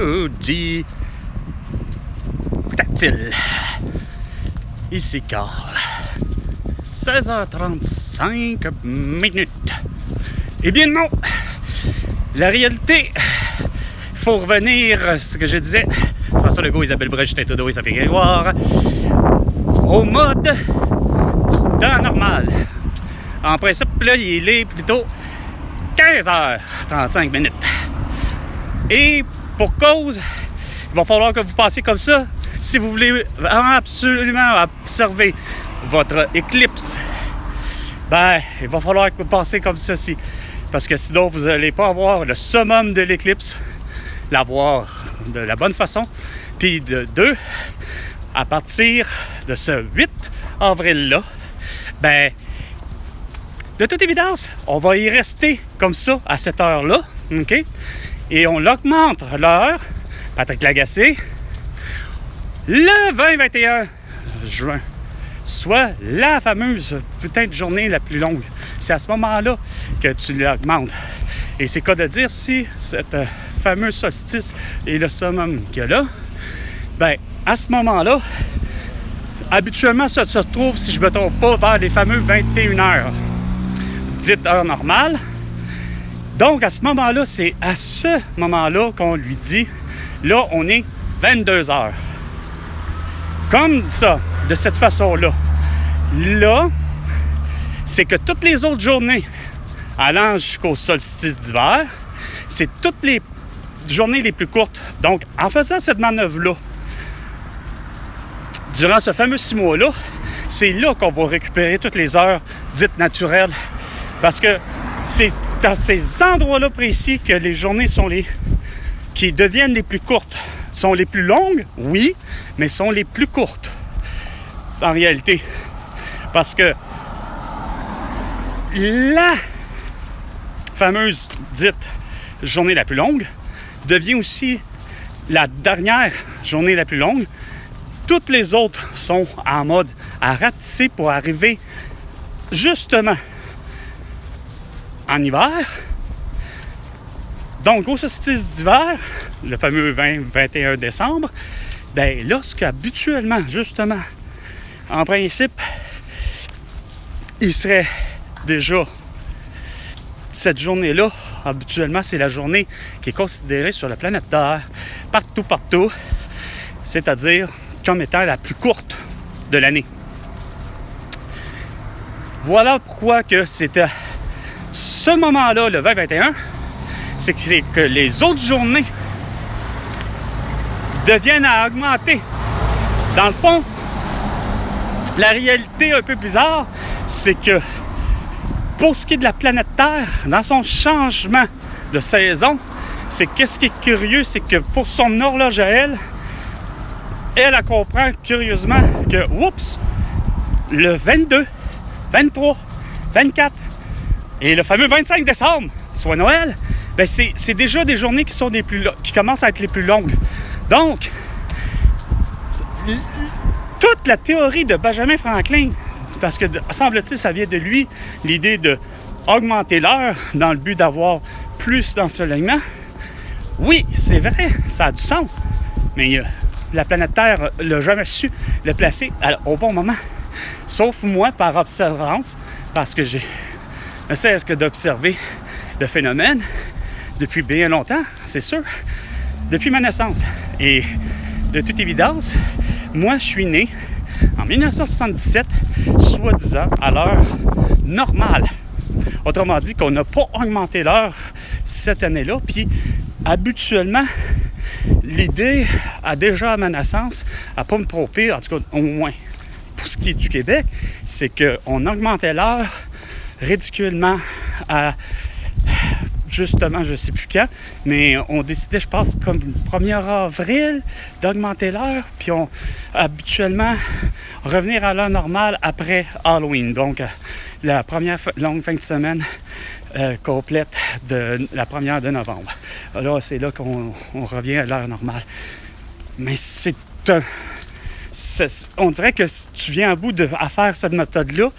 jeudi tactile. Ici Carl. 16h35 minutes. Eh bien non! La réalité, il faut revenir à ce que je disais. François Legault, Isabelle Brèche, Justin Trudeau et Sophie Grégoire. Au mode du temps normal. En principe, là, il est plutôt 15h35 minutes. Et pour cause, il va falloir que vous passiez comme ça si vous voulez absolument observer votre éclipse. Ben, il va falloir que vous passiez comme ceci. Parce que sinon, vous n'allez pas avoir le summum de l'éclipse, l'avoir de la bonne façon. Puis de deux, à partir de ce 8 avril-là, ben, de toute évidence, on va y rester comme ça à cette heure-là, OK? Et on augmente l'heure, Patrick Lagacé, le 20-21 juin, soit la fameuse peut-être journée la plus longue. C'est à ce moment-là que tu l'augmentes. Et c'est cas de dire si cette fameuse solstice est le summum qu'il y a là, ben à ce moment-là, habituellement ça se trouve, si je ne me trompe pas, vers les fameux 21h, dite heure normale. Donc, à ce moment-là, c'est à ce moment-là qu'on lui dit, là, on est 22 heures. Comme ça, de cette façon-là. Là, c'est que toutes les autres journées, allant jusqu'au solstice d'hiver, c'est toutes les journées les plus courtes. Donc, en faisant cette manœuvre-là, durant ce fameux 6 mois-là, c'est là qu'on va récupérer toutes les heures dites naturelles. Parce que c'est à ces endroits-là précis que les journées sont qui deviennent les plus courtes. Sont les plus longues, oui, mais sont les plus courtes, en réalité. Parce que la fameuse dite journée la plus longue devient aussi la dernière journée la plus longue. Toutes les autres sont en mode à rapetisser pour arriver justement en hiver. Donc, au solstice d'hiver, le fameux 20-21 décembre, bien, lorsque habituellement, justement, en principe, il serait déjà cette journée-là, habituellement, c'est la journée qui est considérée sur la planète Terre, partout, c'est-à-dire comme étant la plus courte de l'année. Voilà pourquoi que c'était ce moment-là, le 20-21, c'est que les autres journées deviennent à augmenter. Dans le fond, la réalité un peu bizarre, c'est que pour ce qui est de la planète Terre, dans son changement de saison, c'est qu'est-ce qui est curieux, c'est que pour son horloge à elle comprend curieusement que, oups, le 22, 23, 24 et le fameux 25 décembre, soit Noël, ben c'est déjà des journées qui commencent à être les plus longues. Donc, toute la théorie de Benjamin Franklin, parce que semble-t-il, ça vient de lui, l'idée d'augmenter l'heure dans le but d'avoir plus d'ensoleillement. Oui, c'est vrai, ça a du sens, mais la planète Terre n'a jamais su le placer au bon moment. Sauf moi, par observance, parce que j'ai ne cesse que d'observer le phénomène depuis bien longtemps, c'est sûr, depuis ma naissance. Et de toute évidence, moi, je suis né en 1977, soi-disant à l'heure normale. Autrement dit, qu'on n'a pas augmenté l'heure cette année-là, puis habituellement, l'idée a déjà à ma naissance, à ne pas me tromper, en tout cas au moins pour ce qui est du Québec, c'est qu'on augmentait l'heure ridiculement à justement, je ne sais plus quand, mais on décidait, je pense, comme le 1er avril, d'augmenter l'heure, puis habituellement revenir à l'heure normale après Halloween. Donc, la première longue fin de semaine complète de la première de novembre. Alors, c'est là qu'on revient à l'heure normale. Mais on dirait que si tu viens à bout à faire cette méthode-là,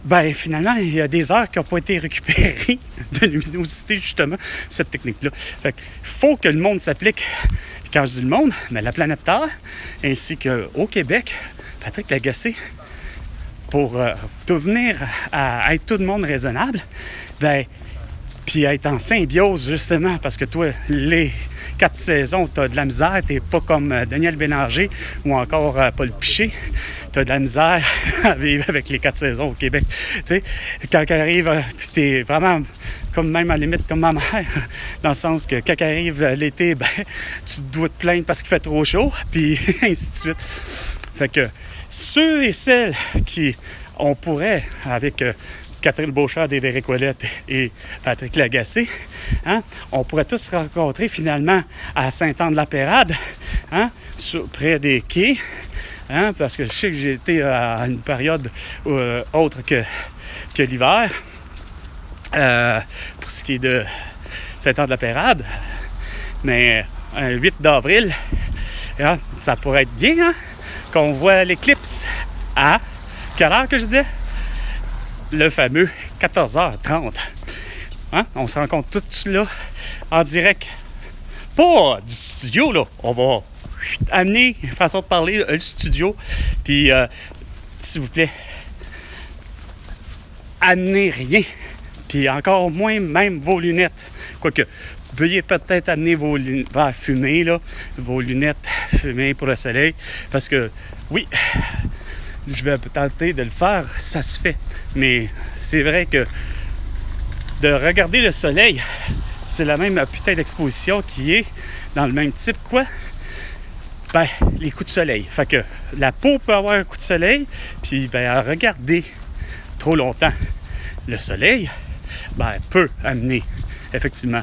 ben finalement, il y a des heures qui n'ont pas été récupérées de luminosité, justement, cette technique-là. Fait qu'il faut que le monde s'applique. Puis quand je dis le monde, mais la planète Terre, ainsi qu'au Québec, Patrick Lagacé, pour devenir à être tout le monde raisonnable, ben, puis être en symbiose, justement, parce que toi, les 4 saisons, tu as de la misère, tu n'es pas comme Daniel Bélanger ou encore Paul Piché. Tu as de la misère à vivre avec les 4 saisons au Québec. Tu sais, quand elle arrive, puis tu es vraiment comme même à la limite comme ma mère, dans le sens que quand arrive l'été, ben, tu dois te plaindre parce qu'il fait trop chaud, puis ainsi de suite. Fait que ceux et celles qui, on pourrait, avec Catherine Beauchamp des Véricolettes et Patrick Lagacé, hein, on pourrait tous se rencontrer finalement à Saint-Anne-de-la-Pérade, hein, près des quais, hein, parce que je sais que j'ai été à une période autre que l'hiver, pour ce qui est de Saint-Anne-de-la-Pérade, mais un 8 d'avril, hein, ça pourrait être bien, hein, qu'on voit l'éclipse à quelle heure que je disais? Le fameux 14h30. Hein? On se rencontre tous là, en direct. Pas du studio, là. On va amener, façon de parler, le studio. Puis, s'il vous plaît, amenez rien. Puis encore moins même vos lunettes. Quoique, veuillez peut-être amener vos lunettes fumées, là, vos lunettes fumées pour le soleil. Parce que, oui, je vais tenter de le faire, ça se fait. Mais c'est vrai que de regarder le soleil, c'est la même putain d'exposition qui est dans le même type, quoi. Ben, les coups de soleil. Fait que la peau peut avoir un coup de soleil, puis ben, à regarder trop longtemps le soleil, ben, peut amener effectivement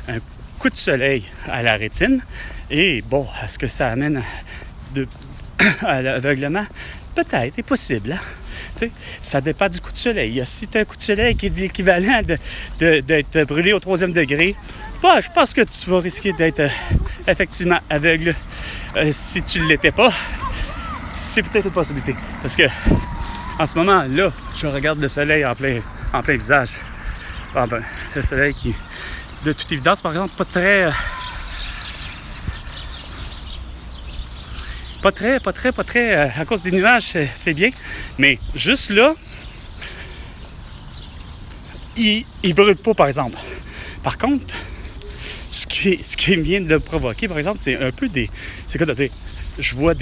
un coup de soleil à la rétine. Et bon, est-ce que ça amène à l'aveuglement? Peut-être, est possible. Hein? Tu sais, ça dépend du coup de soleil. Si tu as un coup de soleil qui est l'équivalent d'être brûlé au 3e degré, bah, je pense que tu vas risquer d'être effectivement aveugle si tu ne l'étais pas. C'est peut-être une possibilité. Parce que en ce moment, là, je regarde le soleil en plein visage. Ah ben, le soleil qui, de toute évidence, par exemple, pas très, à cause des nuages, c'est bien. Mais juste là, il brûle pas, par exemple. Par contre, ce qui vient de le provoquer, par exemple, c'est un peu des... C'est quoi de dire? Je vois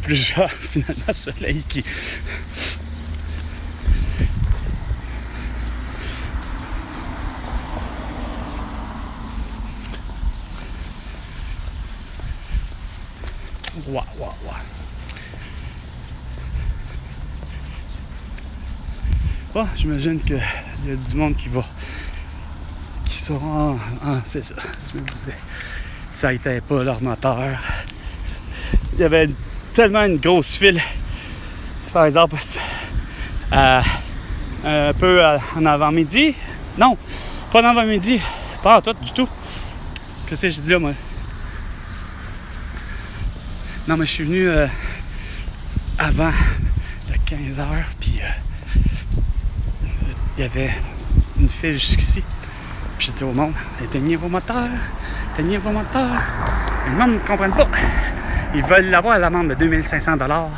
plusieurs, finalement, soleils qui... Wow. Bon, j'imagine qu'il y a du monde qui sera c'est ça, je me disais. Ça n'était pas leur moteur. Il y avait tellement une grosse file, par exemple, un peu en avant-midi. Non, pas en avant-midi, pas en tout du tout. Qu'est-ce que je dis là, moi? Non, mais je suis venu avant le 15h, puis il y avait une file jusqu'ici. Puis j'ai dit au monde, éteignez vos moteurs. Le monde ne comprend pas. Ils veulent l'avoir à l'amende de 2500 $. En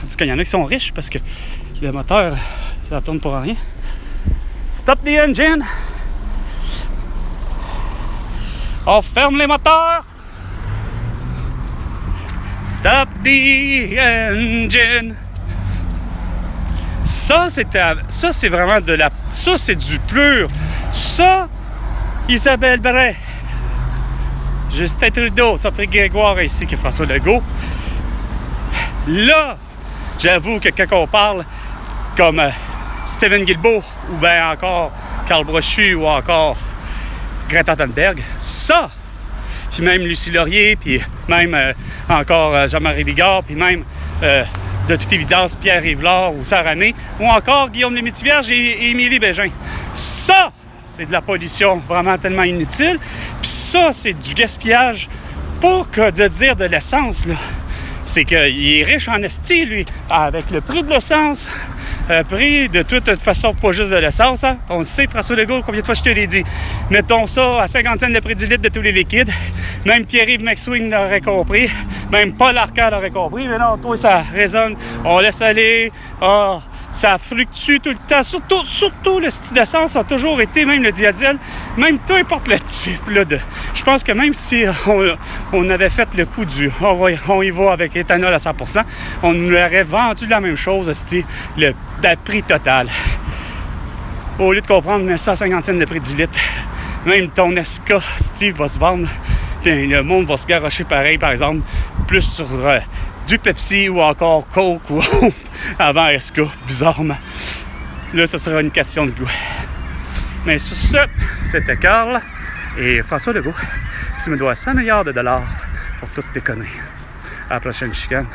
tout cas, il y en a qui sont riches parce que le moteur, ça tourne pour rien. Stop the engine! On ferme les moteurs! Stop the engine! Ça, c'est vraiment de la... Ça, c'est du pur. Ça, Isabelle Bray, Justin Trudeau, Sophie Grégoire ainsi que François Legault. Là, j'avoue que quand on parle comme Stephen Guilbeault ou bien encore Carl Brochu ou encore Greta Thunberg, ça, puis même Lucie Laurier, puis même encore Jean-Marie Bigard, puis même... de toute évidence, Pierre Rivlard ou Sarah May, ou encore Guillaume Lemaitre-Vierge et Émilie Bégin. Ça, c'est de la pollution vraiment tellement inutile. Puis ça, c'est du gaspillage pour que de dire de l'essence, là. c'est qu'il est riche en esti, lui, avec le prix de l'essence, prix de toute façon, pas juste de l'essence, hein. On le sait, François Legault, combien de fois je te l'ai dit. Mettons ça à 50 cents le prix du litre de tous les liquides. Même Pierre-Yves McSween l'aurait compris. Même Paul Arcand l'aurait compris. Mais non, toi, ça résonne. On laisse aller. Ah, ça fluctue tout le temps. Surtout le style d'essence a toujours été, même le diesel, même peu importe le type. Là, je pense que même si on avait fait le coup du on y va avec éthanol à 100%, on nous aurait vendu la même chose, le prix total. Au lieu de comprendre 150 cents le prix du litre, même ton SK, Steve, va se vendre. Puis le monde va se garrocher pareil, par exemple, plus sur du Pepsi ou encore Coke ou autre avant SK, bizarrement. Là, ce sera une question de goût. Mais sur ce, c'était Carl et François Legault. Tu me dois 100 milliards de dollars pour toutes tes conneries. À la prochaine chicane.